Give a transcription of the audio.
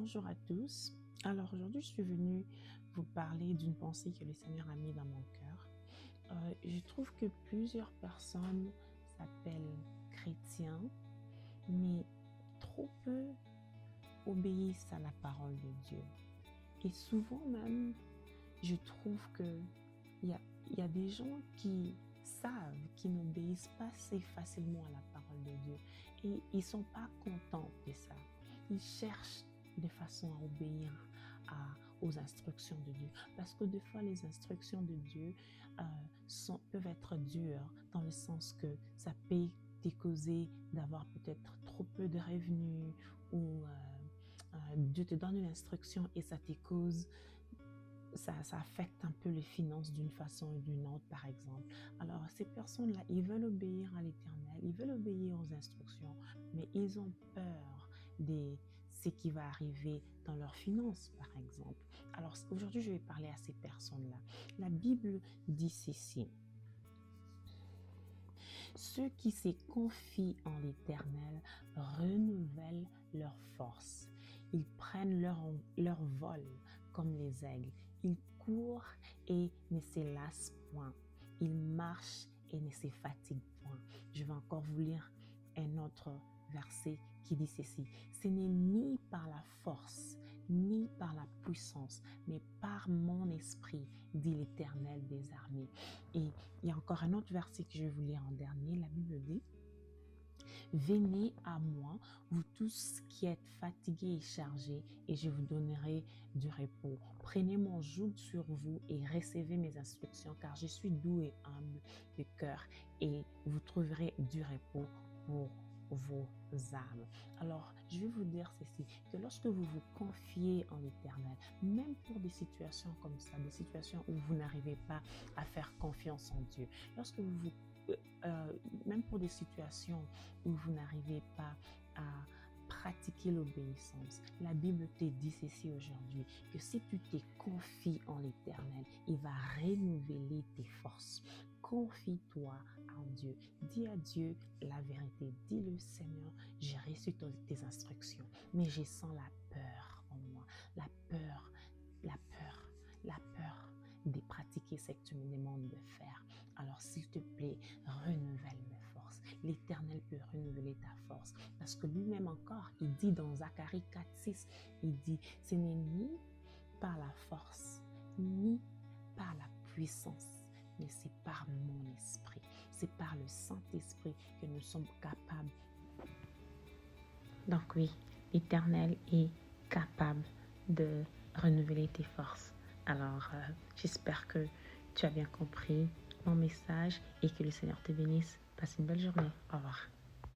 Bonjour à tous. Alors aujourd'hui, je suis venue vous parler d'une pensée que le Seigneur a mise dans mon cœur. Je trouve que plusieurs personnes s'appellent chrétiens, mais trop peu obéissent à la parole de Dieu. Et souvent même, je trouve que il y a des gens qui savent, qui n'obéissent pas assez facilement à la parole de Dieu. Et ils ne sont pas contents de ça. Ils cherchent de façon à obéir aux instructions de Dieu. Parce que des fois, les instructions de Dieu peuvent être dures dans le sens que ça peut te causer d'avoir peut-être trop peu de revenus ou Dieu te donne une instruction et ça te cause ça affecte un peu les finances d'une façon ou d'une autre, par exemple. Alors, ces personnes-là, ils veulent obéir à l'Éternel, ils veulent obéir aux instructions, mais ils ont peur de ce qui va arriver dans leurs finances, par exemple. Alors, aujourd'hui, je vais parler à ces personnes-là. La Bible dit ceci. Ceux qui se confient en l'Éternel renouvellent leur force. Ils prennent leur vol comme les aigles. Ils courent et ne se lassent point. Ils marchent et ne se fatiguent point. Je vais encore vous lire un autre verset qui dit ceci. Ce n'est ni par la force, ni par la puissance, mais par mon esprit, dit l'Éternel des armées. Et il y a encore un autre verset que je vais vous lire en dernier. La Bible dit, venez à moi, vous tous qui êtes fatigués et chargés, et je vous donnerai du repos. Prenez mon joug sur vous et recevez mes instructions, car je suis doux et humble de cœur, et vous trouverez du repos pour vos âmes. Alors, je vais vous dire ceci, que lorsque vous vous confiez en l'Éternel, même pour des situations comme ça, des situations où vous n'arrivez pas à faire confiance en Dieu, lorsque vous vous même pour des situations où vous n'arrivez pas à pratiquer l'obéissance. La Bible te dit ceci aujourd'hui, que si tu te confies en l'Éternel, il va renouveler tes forces. Confie-toi en Dieu. Dis à Dieu la vérité. Dis-le, Seigneur, j'ai reçu tes instructions, mais je sens la peur en moi. La peur de pratiquer ce que tu me demandes de faire. Alors, s'il te plaît, renouvelle mes forces. L'Éternel peut renouveler ta force. Parce que lui-même encore, il dit dans Zacharie 4:6, il dit, ce n'est ni par la force, ni par la puissance, mais c'est par mon esprit. C'est par le Saint-Esprit que nous sommes capables. Donc oui, l'Éternel est capable de renouveler tes forces. Alors, j'espère que tu as bien compris mon message et que le Seigneur te bénisse. Passe une belle journée. Au revoir.